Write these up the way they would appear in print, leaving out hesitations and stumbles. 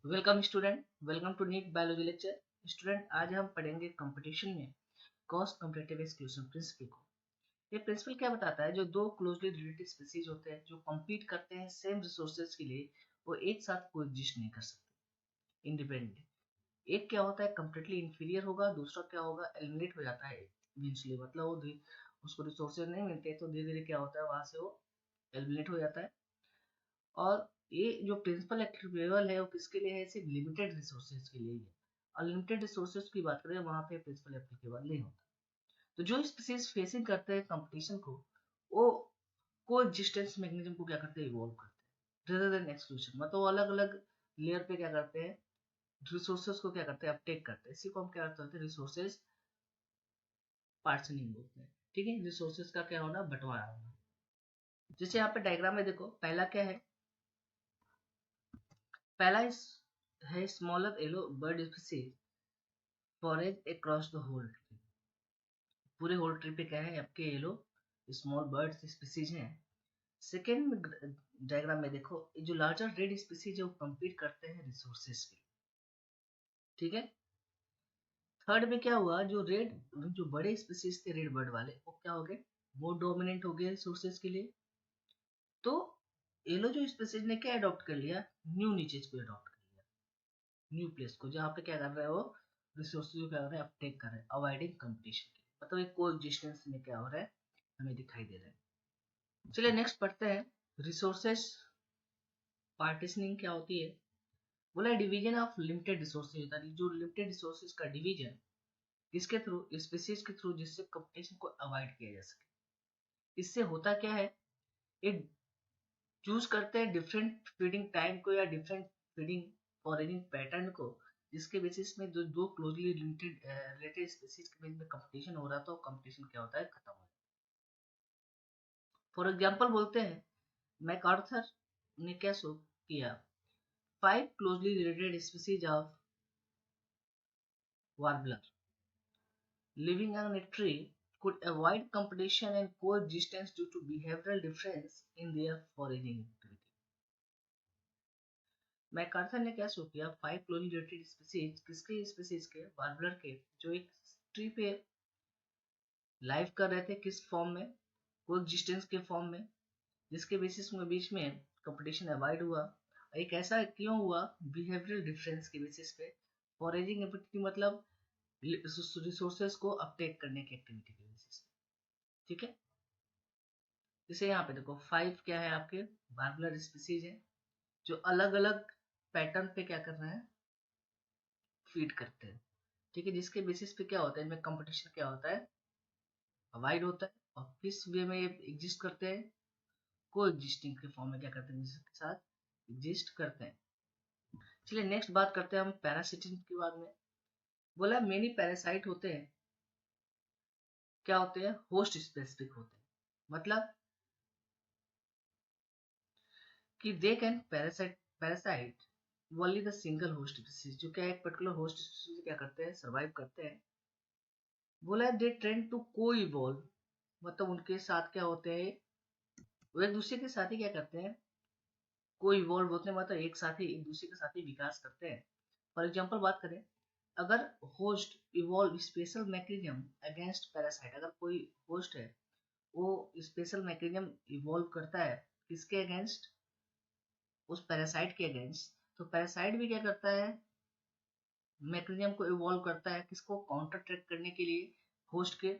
Welcome student, welcome to NEET biology lecture. Student, आज हम पढ़ेंगे कंपटीशन में कॉस्ट कॉम्पिटिटिव एक्सक्लूजन प्रिंसिपल को। ये प्रिंसिपल क्या बताता है? जो दो क्लोजली रिलेटेड स्पीसीज होते हैं जो compete करते हैं सेम रिसोर्सेज के लिए, वो एक साथ कोएग्जिस्ट नहीं कर सकते इंडिपेंडेंटली। एक क्या होता है कंप्लीटली इंफीरियर होगा, दूसरा क्या होगा एलिमिनेट हो जाता है इवेंचुअली, मतलब वो उसको रिसोर्सेज नहीं मिलते तो धीरे धीरे क्या होता है वहां से वो एलिमिनेट हो जाता है। और ये जो प्रिंसिपल एप्लीकेबल है वो किसके लिए है? सिर्फ लिमिटेड रिसोर्सेज के लिए ही है। अनलिमिटेड रिसोर्सेज की बात करें वहां पे प्रिंसिपल एप्लीकेबल नहीं होता। तो जो स्पीसीज फेसिंग करते हैं कंपटीशन को, वो को एग्जिस्टेंस मैकेनिज्म को क्या करते हैं? इवॉल्व करते हैं रेदर देन एक्सक्लूजन। मतलब वो अलग अलग लेयर पे क्या करते हैं? रिसोर्सेज को क्या करते हैं? अपटेक करते हैं। इसी को हम क्या करते हैं? रिसोर्सेज पार्सनिंग बोलते हैं। ठीक है, रिसोर्सेज का क्या होना? बंटवारा होना। जैसे यहाँ पे डायग्राम में देखो, पहला क्या है? पहला है smaller yellow bird species forage across the whole tree. पूरे होल ट्री पे क्या है? आपके येलो स्मॉल बर्ड्स स्पीसीज हैं। सेकेंड डायग्राम में देखो, जो लार्जर रेड स्पीसीज है वो compete करते हैं रिसोर्सेज के। ठीक है। थर्ड में क्या हुआ? जो बड़े स्पीसीज थे रेड बर्ड वाले, वो क्या हो गए? वो डोमिनेंट हो गए रिसोर्सेज के लिए। तो येलो जो स्पीसीज ने क्या अडॉप्ट कर लिया? न्यू नीचेज को अडॉप्ट कर लिया, न्यू प्लेस को, जहाँ पे क्या कर रहे हो? रिसोर्सेज को क्या कर रहे हैं? अपटेक कर रहे हैं, अवॉइडिंग कंपटीशन के। मतलब एक को एग्जिस्टेंस में क्या हो रहा है? हमें दिखाई दे रहा है। चलिए नेक्स्ट पढ़ते हैं। रिसोर्सेज पार्टीशनिंग क्या होती है? बोला डिवीजन ऑफ लिमिटेड रिसोर्सेज होता है। जो लिमिटेड रिसोर्सेज का डिवीजन किसके थ्रू? स्पीसीज के थ्रू, जिससे कंपटीशन को अवॉइड किया जा सके। इससे होता क्या है? ये चूज करते हैं डिफरेंट फीडिंग टाइम को या डिफरेंट फीडिंग फॉरेजिंग पैटर्न को, जिसके बेसिस में जो दो क्लोजली रिलेटेड स्पीसीज के बीच में कंपटीशन हो रहा था, कंपटीशन क्या होता है? खत्म हो जाता है। फॉर एग्जांपल बोलते हैं, मैकआर्थर ने क्या शो किया? 5 closely related species of warbler living on a tree could avoid competition and coexistence due to behavioral difference in their foraging activity. MacArthur ने क्या शो किया? 5 क्लोजली रिलेटेड स्पीसीज, किसके species के? वार्बलर के, जो एक ट्री पे लाइव कर रहे थे। किस फॉर्म में? कोएग्जिस्टेंस के फॉर्म में, जिसके बेसिस में बीच में कंपटीशन अवॉइड हुआ। एक ऐसा क्यों हुआ? बिहेवियरल डिफरेंस के बेसिस पे। फॉरेजिंग एक्टिविटी मतलब रिसोर्सेज को अपटेक करने की एक्टिविटी के बेसिस पे। ठीक है। जैसे यहाँ पे देखो, 5 क्या है? आपके वार्बलर स्पीसीज है जो अलग अलग पैटर्न पे क्या कर रहे हैं? फीड करते हैं। ठीक है, जिसके बेसिस पे क्या होता है? इनमें कंपटीशन क्या होता है? अवॉइड होता है। और किस वे में ये एग्जिस्ट करते हैं? को एग्जिस्टिंग के फॉर्म में क्या करते हैं? जिसके साथ एग्जिस्ट करते हैं। चलिए नेक्स्ट बात करते हैं हम पैरासिटिज्म के बारे में। बोला मेनी पैरासाइट होते हैं, क्या होते हैं? होस्ट स्पेसिफिक होते हैं। मतलब कि they can parasite only the single host species. जो क्या एक पर्टिकुलर होस्ट स्पीसीज क्या करते हैं? सरवाइव करते हैं। बोला दे ट्रेंड टू को इवॉल्व, मतलब उनके साथ क्या होते हैं? वो एक दूसरे के साथ ही क्या करते हैं? को इवॉल्व होते हैं, मतलब एक साथ ही एक दूसरे के साथ ही विकास करते हैं। फॉर एग्जाम्पल बात करें, अगर host evolve special mechanism against parasite, अगर कोई होस्ट है वो स्पेशल मैकेनिज्म इवॉल्व करता है किसके अगेंस्ट? उस पैरासाइट के अगेंस्ट, तो पैरासाइट भी क्या करता है? मैकेनिज्म को इवॉल्व करता है किसको? काउंटर ट्रैक करने के लिए, होस्ट के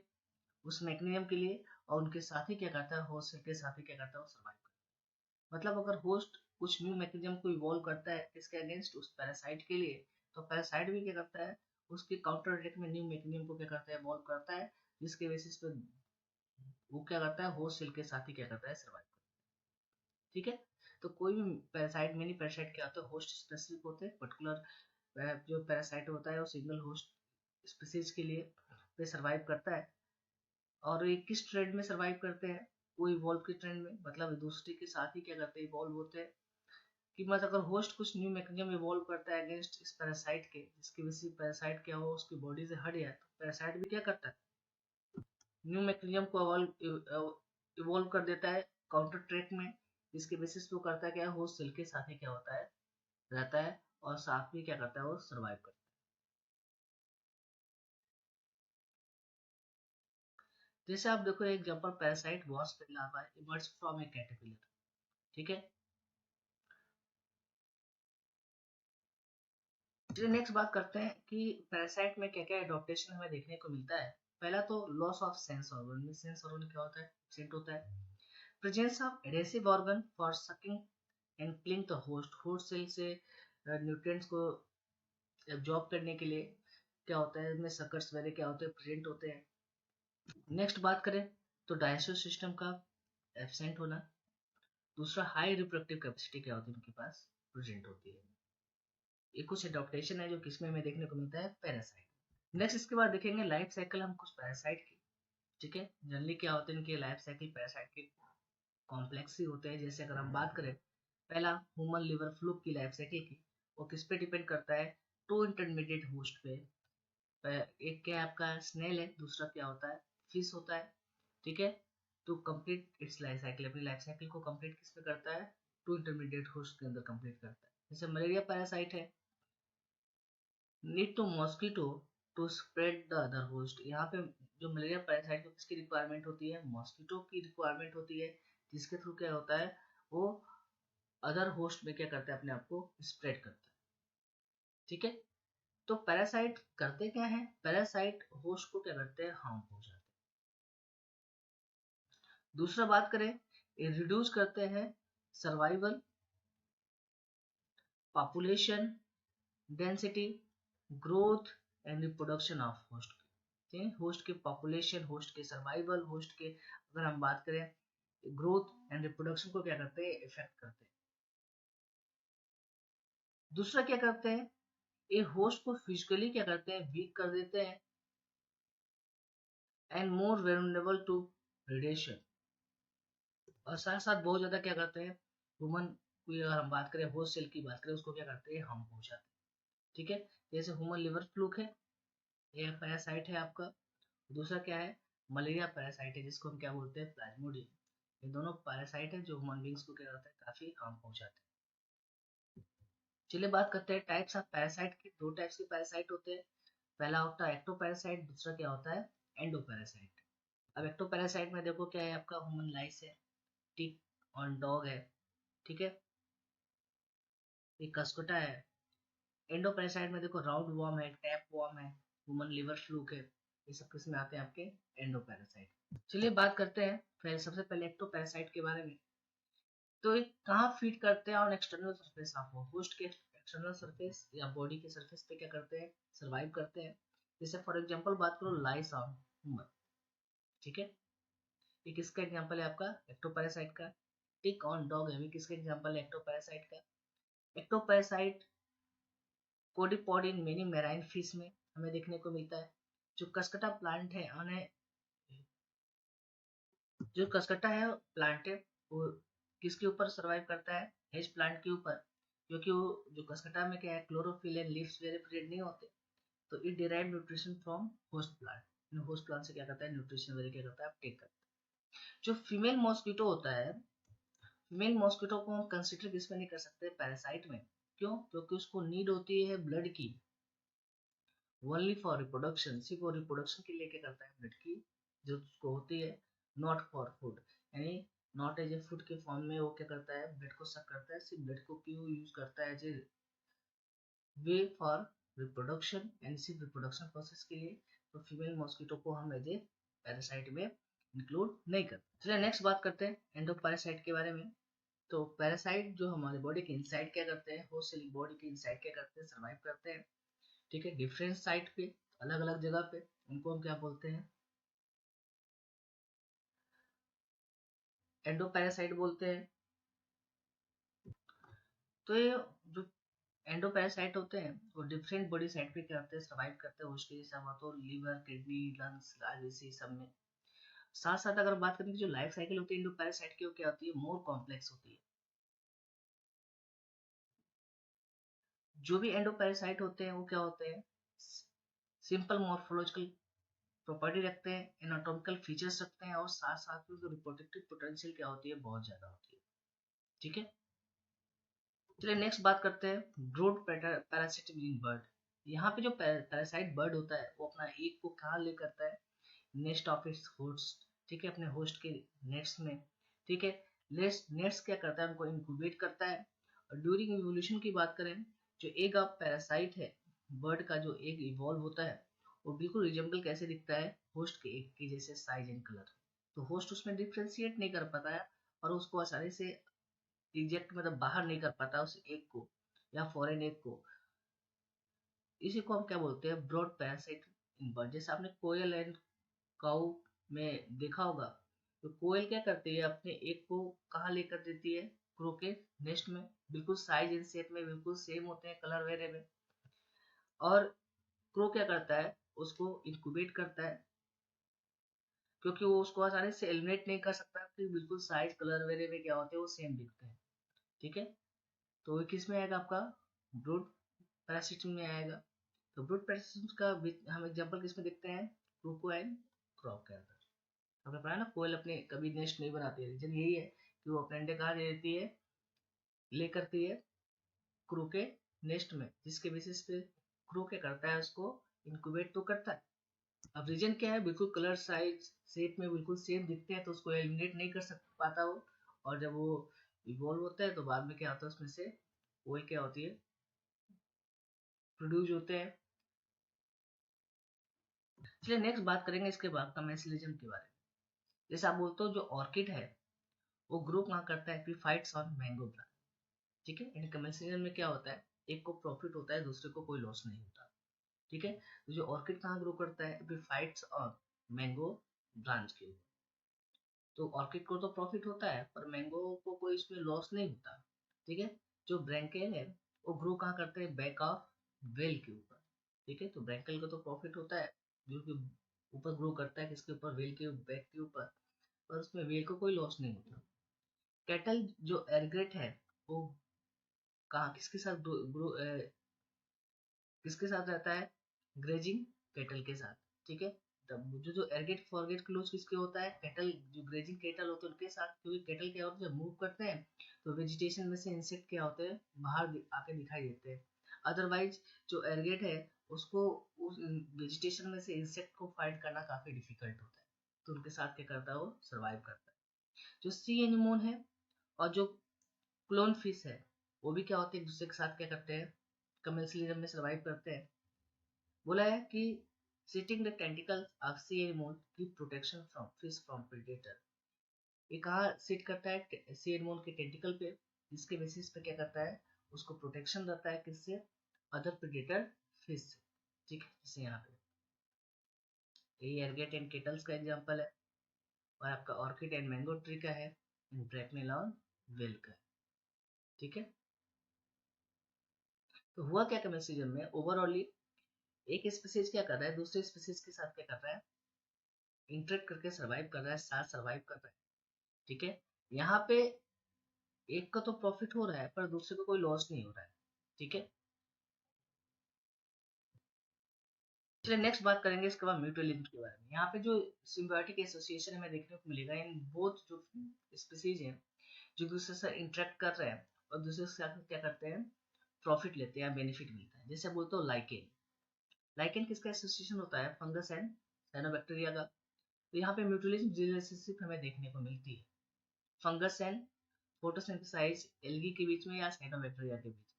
उस मैकेनिज्म के लिए। और उनके साथ ही क्या करता है? होस्ट के साथ ही क्या करता है? वो सर्वाइव करता है। मतलब अगर होस्ट कुछ न्यू मैकेनिज्म को इवॉल्व करता है किसके अगेंस्ट? उस पैरासाइट के लिए, तो पैरासाइट भी क्या करता है? उसके काउंटर अटैक में न्यू मैकेनिज्म को क्या करता है? इवॉल्व करता है, जिसके बेसिस पे वो क्या करता है? होस्ट सेल के साथ ही क्या करता है? सर्वाइव करता है। ठीक है। तो कोई भी पैरासाइट, मिनी पैरासाइट क्या होता है? होस्ट स्पेसिफिक होते हैं। पर्टिकुलर जो पैरासाइट होता है वो सिंगल होस्ट स्पीसीज के लिए पे सर्वाइव करता है। और ये किस ट्रेंड में सर्वाइव करते हैं? वो इवॉल्व के ट्रेंड में, मतलब दूसरे के साथ ही क्या करते हैं? इवॉल्व होते हैं। कि मतलब अगर होस्ट कुछ न्यू मैकेनिज्म इवॉल्व करता है अगेंस्ट इस पैरासाइट के, जिसकी वजह से पैरासाइट क्या हो उसकी बॉडी से हट जाए, तो पैरासाइट भी क्या करता है? न्यू मैकेनिज्म को इवॉल्व कर देता है काउंटर ट्रैक में, जिसके बेसिस पे वो करता है क्या? होस्ट सेल के साथ ही क्या होता है? रहता है और साथ में क्या करता है, वो सर्वाइव करता है। जैसे आप देखो example, parasite wasp larva emerge from A caterpillar, ठीक है। चलिए नेक्स्ट बात करते हैं कि पैरासाइट में क्या क्या एडॉप्टेशन हमें देखने को मिलता है। पहला तो loss of sense organ. Sense organ क्या होता है, एब्सेंट होता है। Presence of adhesive organ for sucking and cling the host. Host cell से न्यूट्रिएंट्स को एब्जॉर्ब करने के लिए क्या होता है, इसमें सकर्स वगैरह क्या होते हैं, प्रेजेंट होते हैं। नेक्स्ट बात करें तो डाइजेस्टिव सिस्टम का एब्सेंट होना। दूसरा हाई रिप्रोडक्टिव कैपेसिटी क्या होती है उनके पास, प्रेजेंट होती है। ये कुछ एडॉप्टेशन है जो किसमें हमें देखने को मिलता है, पैरासाइट। नेक्स्ट इसके बाद देखेंगे लाइफ साइकिल हम कुछ पैरासाइट की, ठीक है। जनरली क्या होते हैं इनके लाइफ साइकिल पैरासाइट के कॉम्प्लेक्स ही होते हैं। जैसे अगर हम बात करें पहला ह्यूमन लिवर फ्लूक की लाइफ साइकिल की, वो किस पे डिपेंड करता है, टू इंटरमीडिएट होस्ट पे। एक क्या आपका स्नेल है, दूसरा क्या होता है, फिश होता है, ठीक है। तो कंप्लीट इट्स लाइफ साइकिल, अपनी लाइफ साइकिल को कंप्लीट किस पे करता है, टू इंटरमीडिएट होस्ट के अंदर कंप्लीट करता है। जैसे मलेरिया पैरासाइट है, need to mosquito to spread the other host. यहाँ पे जो मलेरिया पैरासाइट को किसकी रिक्वायरमेंट होती है, मॉस्किटो की रिक्वायरमेंट होती है, जिसके थ्रू क्या होता है, वो अदर होस्ट में क्या करता है, अपने आप को स्प्रेड करता है, ठीक है। तो पैरासाइट करते क्या है, पैरासाइट होस्ट को क्या करते हैं, हार्म पहुंचाते हैं। दूसरा बात करें, ये रिड्यूस करते हैं survival, population density, growth and reproduction of host. Host के पॉपुलेशन, होस्ट के सर्वाइवल, होस्ट के अगर हम बात करें ग्रोथ एंड रिप्रोडक्शन को क्या करते हैं, इफेक्ट करते हैं। दूसरा क्या करते हैं, ये होस्ट को फिजिकली क्या करते हैं, वीक कर देते हैं एंड मोर वेल्नरेबल टू रेडिएशन। और साथ साथ बहुत ज्यादा क्या करते हैं, ह्यूमन की अगर हम बात करें, होस्ट सेल की बात करें, उसको क्या करते हैं, हम पहुंचाते हैं, ठीक है। जैसे ह्यूमन लिवर फ्लूक है, ये पैरासाइट है आपका। दूसरा क्या है, मलेरिया पैरासाइट है, जिसको हम क्या बोलते हैं, प्लाज्मोडियम। ये दोनों पैरासाइट है जो ह्यूमन बींग्स को क्या करते हैं, काफी हार्म पहुंचाते हैं। चलिए बात करते हैं टाइप्स ऑफ पैरासाइट की। दो टाइप्स के पैरासाइट होते हैं। पहला होता है एक्टोपैरासाइट, दूसरा क्या होता है, एंडोपैरासाइट। अब एक्टोपैरासाइट में देखो क्या है, आपका ह्यूमन लाइस है, टिक और डॉग है, ठीक है, ये कस्कुटा है। एंडोपैरासाइट में देखो राउंड वॉर्म है, टैप वॉर्म है, ह्यूमन लिवर फ्लूक है, ये सब किसमें आते हैं, आपके एंडोपैरासाइट। चलिए बात करते हैं फिर सबसे पहले एक्टोपैरासाइट के बारे में। तो ये कहाँ फीड करते हैं, on external surface of host के एक्सटर्नल सरफेस या बॉडी के सरफेस पे क्या करते हैं, सरवाइव करते हैं। जैसे फॉर एग्जांपल बात करो लाइस ऑन ह्यूमन, ठीक है, ये किसका एग्जांपल है, आपका एक्टोपैरासाइट का। टिक ऑन डॉग है, किसका एग्जांपल है, एक्टोपैरासाइट का। Ectoparasite copepod in many marine fish में हमें देखने को मिलता है। जो कसकटा प्लांट है, उन्हें जो कसकटा है प्लांट है, वो किसके ऊपर सरवाइव करता है, हेज प्लांट के ऊपर। क्योंकि वो जो कसकटा में क्या है, chlorophyll and leaves very present नहीं होते, तो it derive nutrition from host plant. Host plant से क्या करता है, न्यूट्रिशन वगैरह क्या करता है, टेक करता है। जो फीमेल मॉस्किटो होता है, फीमेल मॉस्किटो को हम कंसिडर किसमें नहीं कर सकते, पैरासाइट में। क्यों, क्योंकि उसको नीड होती है ब्लड की, ओनली फॉर रिप्रोडक्शन, सिर्फ वो रिप्रोडक्शन के लिए क्या करता है, ब्लड की जो उसको होती है, नॉट फॉर फूड। यानी नॉट एज ए फूड के फॉर्म में वो क्या करता है, ब्लड को सक करता है, सिर्फ ब्लड को क्यों यूज करता है, as a way for reproduction and सिर्फ रिप्रोडक्शन प्रोसेस के लिए। तो फीमेल मॉस्किटो को हम एज ए पैरासाइट में इंक्लूड नहीं करते। चलिए नेक्स्ट बात करते हैं एंडोपैरासाइट के बारे में। तो पैरासाइट जो हमारे बॉडी के इनसाइड क्या करते हैं, होस्ट सेल बॉडी के इनसाइड क्या करते हैं, सर्वाइव करते हैं, ठीक है, डिफरेंट साइट पे, अलग अलग जगह पे। उनको हम क्या बोलते हैं, एंडोपैरासाइट बोलते हैं। तो ये जो एंडोपैरासाइट होते हैं वो डिफरेंट बॉडी साइट पे क्या करते हैं, सर्वाइव करते हैं। उसके जैसे हम तो लीवर, किडनी, लंग्स, जैसे सब में। साथ साथ अगर बात करें कि जो लाइफ साइकिल होती है एंडोपैरासाइट की, वो क्या होती है, मोर कॉम्प्लेक्स होती है। जो भी एंडोपैरासाइट होते हैं वो क्या होते हैं, सिंपल मॉर्फोलॉजिकल प्रॉपर्टी रखते हैं, एनाटॉमिकल फीचर्स रखते हैं, और साथ साथ में रिप्रोडक्टिव पोटेंशियल क्या होती है, बहुत ज्यादा होती है, ठीक है। चलिए नेक्स्ट बात करते हैं ब्रोड पैरासिट इन बर्ड। यहाँ पे जो पैरासाइट बर्ड होता है वो अपना एक को कहाँ ले करता है, नेस्ट ऑफ इट्स होस्ट, ठीक है, अपने होस्ट के नेट्स में, ठीक है। नेट्स क्या करता है, उनको इंक्यूबेट करता है। और ड्यूरिंग इवोल्यूशन की बात करें, जो एग ऑफ पैरासाइट है, बर्ड का जो एग इवॉल्व होता है, वो बिल्कुल रिजेंबल कैसे दिखता है, होस्ट के एग के जैसे साइज एंड कलर। तो होस्ट उसमें डिफ्रेंशिएट नहीं कर पाता है और उसको आसानी से रिजेक्ट मतलब बाहर नहीं कर पाता उस एग को या फॉरेन एग को। इसी को हम क्या बोलते हैं, ब्रॉड पैरासाइट इन बर्ड। जैसे आपने कोयल एंड काऊ में देखा होगा, तो कोयल क्या करती है, अपने एग को कहाँ लेकर देती है, क्रो के नेस्ट में, बिल्कुल साइज एंड शेप में बिल्कुल सेम होते हैं, कलर वगैरह में। और क्रो क्या करता है, उसको इंक्यूबेट करता है, क्योंकि वो उसको आसानी से एलिमिनेट नहीं कर सकता कि बिल्कुल साइज कलर वगैरह में क्या होते हैं, वो सेम दिखते हैं, ठीक है। तो ये किस में आएगा, आपका ब्रूड पैरासिट में आएगा। तो ब्रूड पैरासिट का हम एग्जांपल किस में देखते हैं, क्रोको एंड क्रॉप के अंदर। आपने पढ़ा ना, कोयल अपने कभी नेस्ट नहीं बनाती है, रीजन यही है कि वो अपने अंडे कहाँ दे देती है, ले करती है क्रू के नेस्ट में, जिसके बेसिस पे क्रू क्या करता है, उसको इंक्यूबेट तो करता है। अब रीजन क्या है, बिल्कुल कलर साइज शेप में बिल्कुल सेम दिखते हैं, तो उसको एलिमिनेट नहीं कर सक पाता वो। और जब वो इवॉल्व होता है तो बाद में क्या होता है, उसमें से वही क्या होती है, प्रोड्यूस होते हैं। चलिए नेक्स्ट बात करेंगे इसके बाद कमर्शियलिज्म के बारे में। जैसे आप बोलते हो जो ऑर्किड है वो ग्रो कहाँ करता है, एपिफाइट्स ऑन मैंगो ब्रांच, ठीक है। इन कमर्शियल में क्या होता है, एक को प्रॉफिट होता है, दूसरे को कोई लॉस नहीं होता, ठीक है। तो जो ऑर्किड कहाँ ग्रो करता है, एपिफाइट्स ऑन मैंगो ब्रांच के ऊपर। तो ऑर्किड को तो प्रॉफिट होता है पर मैंगो को कोई इसमें लॉस नहीं होता, ठीक है। जो ब्रैंकेल है वो ग्रो कहाँ करते हैं, बैक ऑफ वेल के ऊपर, ठीक है। तो ब्रैंकेल को तो प्रॉफिट होता है, जो कि ऊपर ग्रो करता है किसके ऊपर, वेल के बैक के ऊपर, पर उसमें वेल को कोई लॉस नहीं होता। कैटल जो एरग्रेट है वो कहाँ किसके साथ ग्रो किसके साथ रहता है, ग्रेजिंग कैटल के साथ, ठीक है। तब जो एरगेट फॉरगेट क्लोज किसके होता है, कैटल जो ग्रेजिंग कैटल होते हैं उनके साथ, क्योंकि कैटल क्या होता है, जब मूव करते हैं तो वेजिटेशन में से इंसेक्ट क्या होते हैं, बाहर आके दिखाई देते हैं। अदरवाइज जो एरगेट है उसको उस वेजिटेशन में से इंसेक्ट को फाइंड करना काफी डिफिकल्ट होता है, तो उनके साथ क्या करता है, वो सर्वाइव करता है। जो सी एनिमोन है और जो क्लोन फिश है, वो भी क्या होते हैं, एक दूसरे के साथ क्या करते हैं, कमर्शियलिज्म में सर्वाइव करते हैं। बोला है कि sitting the tentacles of sea animal की protection from fish from predator. ये कहाँ सिट करता है, सी एनिमल के टेंटिकल पे, जिसके बेसिस पे क्या करता है, उसको प्रोटेक्शन रहता है किससे, अदर प्रेडेटर फिश से, ठीक है। जैसे यहाँ पे ये एरगेट एंड केटल्स का एग्जांपल है, और आपका ऑर्किड एंड मैंगो ट्री का है, ब्रैकनेलॉन वेल का है, ठीक है। तो हुआ क्या कमेसिजन में, ओवरऑली एक स्पीसीज क्या कर रहा है, दूसरे स्पीसीज के साथ क्या कर रहा है, इंटरेक्ट करके सर्वाइव कर रहा है, साथ सर्वाइव कर रहा है, ठीक है। यहाँ पे एक का तो प्रॉफिट हो रहा है पर दूसरे को कोई लॉस नहीं हो रहा है, ठीक है। चलिए नेक्स्ट बात करेंगे इसके बाद म्यूचुअलिज्म के बारे में। यहाँ पे जो सिम्बायोटिक एसोसिएशन हमें देखने को मिलेगा इन बोथ जो स्पीसीज हैं, जो दूसरे से इंटरेक्ट कर रहे हैं और दूसरे से क्या करते हैं, प्रॉफिट लेते हैं, बेनिफिट मिलता है। जैसे बोलते हो लाइकेन, लाइकेन किसका एसोसिएशन होता है, फंगस एंड साइनोबैक्टीरिया का। तो यहाँ पे म्यूचुअलिज्म रिलेशनशिप हमें देखने को मिलती है, फंगस एंड फोटोसिंथेसाइज एल्गी के बीच में या साइनोबैक्टीरिया के बीच।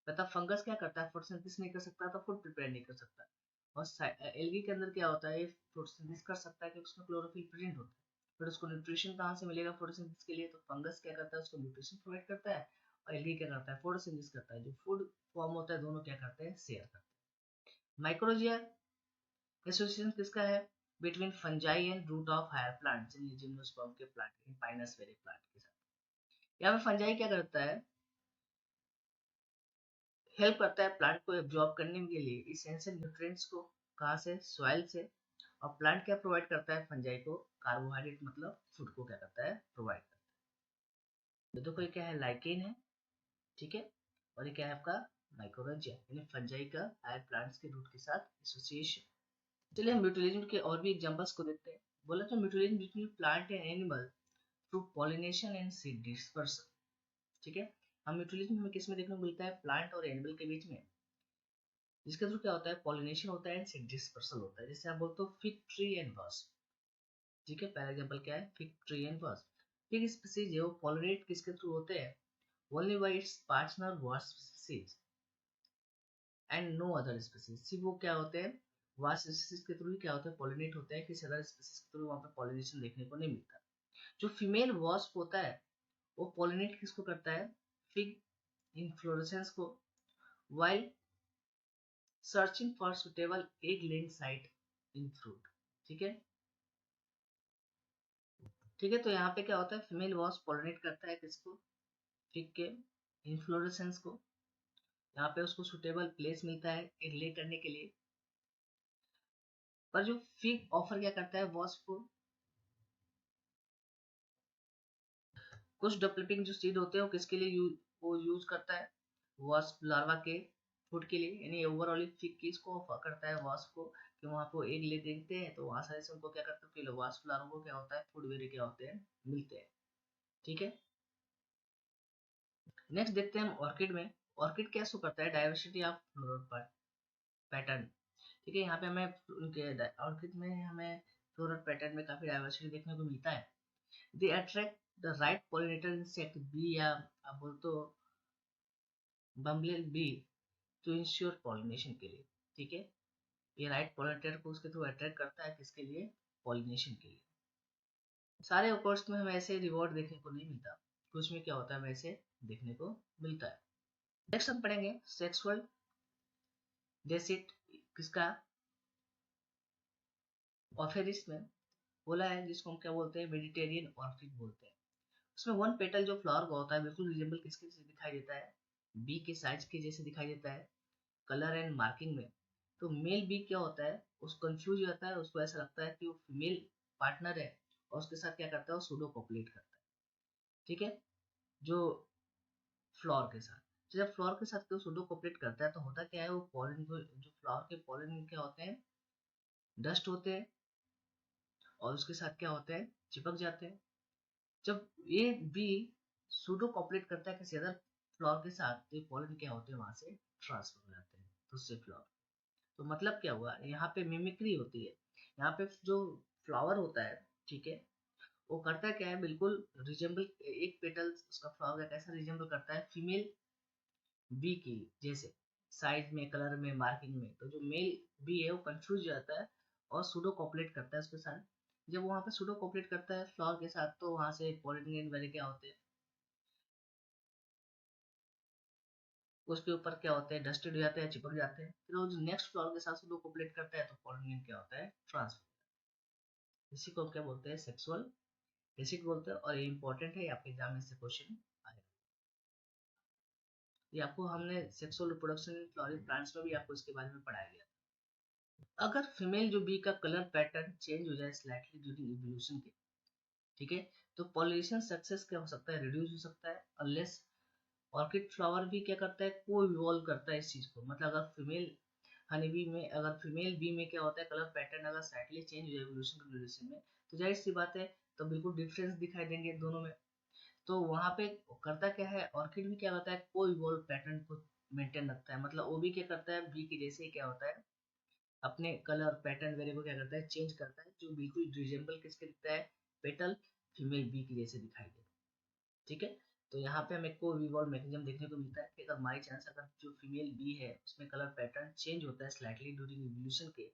मतलब फंगस क्या करता है, फोटोसिंथेसिस नहीं कर सकता तो फूड प्रिपेयर नहीं कर सकता, और एल्गी के अंदर क्या होता है, फोटोसिंथेसिस कर सकता है क्योंकि उसमें क्लोरोफिल प्रेजेंट होता है। फिर उसको न्यूट्रिशन कहाँ से मिलेगा फोटोसिंथेसिस के लिए, तो फंगस क्या करता है, उसको न्यूट्रिशन प्रोवाइड करता है, और एल्गी क्या करता है, फोटोसिंथेसिस करता है, जो फूड फॉर्म होता है दोनों क्या करते हैं, शेयर करते हैं। माइक्रोजिया एसोसिएशन किसका है, between fungi and root of higher plant, gymnosperm के प्लांट, पाइनस वेरी प्लांट के साथ। यहाँ पे फंजाई क्या करता है, हेल्प करता है प्लांट को एब्जॉर्ब करने के लिए इसेंशियल न्यूट्रिएंट्स को, कहाँ से, सॉइल से। और प्लांट क्या प्रोवाइड करता है, फंजाई को कार्बोहाइड्रेट मतलब फूड को क्या करता है, प्रोवाइड करता है। तो देखो ये क्या है, लाइकेन है, ठीक है। और ये क्या है आपका माइक्रोरंजिया, यानी फंजाई का हायर प्लांट्स के रूट के साथ एसोसिएशन। चलिए हम म्यूचुअलिज्म के और भी एग्जांपल्स को देखते हैं। बोला तो mutualism between plant and animal through pollination and seed dispersion, ठीक है। हम म्यूचुअलिज्म हमें किस में देखने को मिलता है, प्लांट और एनिमल के बीच में, जिसके थ्रू क्या होता है, पॉलिनेशन होता है एंड डिस्पर्सल होता है। जैसे आप बोलते हो फिग ट्री एंड वास्प, ठीक है, पहला एग्जांपल क्या है, fig tree and wasp. Fig species है वो पॉलिनेट किसके थ्रू होते हैं, only by its partner wasp species and no other species. सिर्फ वो क्या होते हैं, वास्प स्पीसीज के थ्रू ही क्या होता है, पॉलिनेट होते हैं, किसी अदर स्पीसीज के थ्रू वहाँ पे पॉलिनेशन देखने को नहीं मिलता। जो फीमेल वास्प होता है वो पॉलिनेट किसको करता है, फिग इन्फ्लोरेसेंस को, while searching for suitable egg laying site in fruit. ठीक है, ठीक है, तो यहाँ पे क्या होता है, फीमेल वॉस्प पॉलिनेट करता है किसको, फिग के इन्फ्लोरेसेंस को, यहाँ पे उसको सुटेबल प्लेस मिलता है एग ले करने के लिए। पर जो फिग ऑफर क्या करता है वॉस्प को, कुछ डेवलपिंग जो सीड होते हैं वो किसके लिए वो यूज करता है, वॉस्प लार्वा के फूड के लिए। यानी ओवरऑल फिग किसको ऑफर करता है, वॉस्प को, कि वहाँ पे एग ले देखते हैं तो वहां से उनको क्या करते हैं, फिर वॉस्प लार्वा को क्या होता है, फूड वेरी क्या होते हैं, मिलते हैं। ठीक है, नेक्स्ट देखते हैं हम ऑर्किड में। ऑर्किड क्या शो करता है, डाइवर्सिटी ऑफ फ्लोरल पैटर्न। ठीक है, यहाँ पे हमें उनके ऑर्किड में हमें फ्लोरल पैटर्न में काफी डाइवर्सिटी देखने को मिलता है। They attract the right pollinator insect bee, या आप बोल तो bumble bee, to ensure pollination के लिए। ठीक है, ये राइट पॉलिनेटर को उसके थ्रू अट्रैक्ट करता है, किसके लिए, पॉलिनेशन के लिए। सारे कोर्स में हमें ऐसे रिवॉर्ड देखने को नहीं मिलता, कुछ में क्या होता है हमें ऐसे देखने को मिलता है। नेक्स्ट हम पढ़ेंगे सेक्सुअल डेसिट, किसका, ऑफेरिस में बोला है, जिसको हम क्या बोलते हैं, मेडिटेरियन ऑर्किड बोलते हैं। उसमें वन पेटल जो फ्लावर का होता है बिल्कुल रिजेंबल किसके जैसे दिखाई देता है, बी के साइज के जैसे दिखाई देता है, कलर एंड मार्किंग में। तो मेल बी क्या होता है, उसको कंफ्यूज हो जाता है, उसको ऐसा लगता है कि वो फीमेल पार्टनर है और उसके साथ क्या करता है, वो सूडो कॉपुलेट करता है। ठीक है, जो फ्लावर के साथ, तो जब फ्लावर के साथ कोई सूडो कॉपुलेट करता है तो होता क्या है, वो पॉलन को, जो फ्लावर के पॉलन क्या होते हैं, डस्ट होते हैं और उसके साथ क्या होते हैं, चिपक जाते हैं। जब ये बी सूडो कॉपरेट करता है किसी अदर फ्लावर के साथ तो ये पॉलन क्या होते हैं, वहां से ट्रांसफर हो जाते हैं दूसरे फ्लावर। तो मतलब क्या हुआ, यहाँ पे मिमिक्री होती है। यहाँ पे जो फ्लावर होता है, ठीक है, वो करता क्या है, बिल्कुल रिजेंबल, एक पेटल उसका फ्लावर का कैसा रिजेंबल करता है, फीमेल बी की जैसे, साइज में, कलर में, मार्किंग में। तो जो मेल बी है वो कंफ्यूज जाता है और सूडो कॉपरेट करता है उसके साथ। जब वहां पे सूडो कॉपरेट करता है फ्लावर के साथ तो वहां से पॉलिनेशन वाले क्या होते हैं, उसके ऊपर क्या होते हैं, डस्टेड हो जाते हैं, चिपक जाते हैं। फिर वो जो नेक्स्ट फ्लावर के साथ सूडो कॉपरेट करता है तो पॉलिनेशन क्या होता है, ट्रांसफर। इसी को हम क्या बोलते हैं, सेक्सुअल एसिड बोलते हैं। और ये इंपॉर्टेंट है, आपके एग्जाम में से क्वेश्चन आएगा। ये आपको हमने sexual reproduction in flooring plants में भी आपको इसके बारे में पढ़ाया गया। अगर फीमेल जो बी का कलर पैटर्न चेंज हो जाए स्लाइटली ड्यूरिंग इवोल्यूशन के, ठीक है, तो पॉलिनेशन सक्सेस क्या हो सकता है, रिड्यूस हो सकता है, अनलेस ऑर्किड फ्लावर भी क्या करता है, को इवॉल्व करता है इस चीज को। मतलब अगर फीमेल हनी बी में, अगर फीमेल बी में क्या होता है, कलर पैटर्न अगर स्लाइटली चेंज हो जाए इवोल्यूशन के ड्यूरेशन में, तो जाहिर सी बात है, तो बिल्कुल डिफरेंस दिखाई देंगे दोनों में। तो वहां पे करता क्या है, ऑर्किड भी क्या होता है, को इवॉल्व पैटर्न को मेंटेन रखता है। मतलब वो भी क्या करता है, बी की जैसे ही क्या होता है, अपने कलर पैटर्न वगैरह को क्या करता है, चेंज करता है, जो बिल्कुल रिजेंबल किसके दिखता है, पेटल फीमेल बी की जैसे दिखाई देता है। ठीक है, तो यहाँ पे हमें को रिवॉल्व मैकेनिज्म देखने को मिलता है कि अगर बाई चांस अगर जो फीमेल बी है उसमें कलर पैटर्न चेंज होता है स्लाइटली ड्यूरिंग इवोल्यूशन के,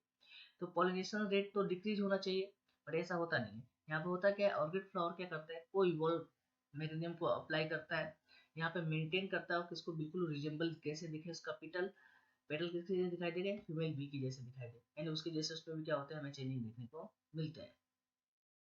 तो पॉलिनेशन रेट तो डिक्रीज होना चाहिए, बट ऐसा होता नहीं है। यहाँ पे होता क्या है, ऑर्किड फ्लावर क्या करता है, को इवॉल्व मैकेनिज्म को अप्लाई करता है, यहाँ पे मेंटेन करता है किसको, बिल्कुल रिजेंबल कैसे दिखे उसका पेटल, पेटल किसके जैसे दिखाई देगा, फीमेल बी की जैसे दिखाई दे, यानी उसके जैसे उसमें भी क्या होता है, हमें चेंजिंग देखने को मिलता है।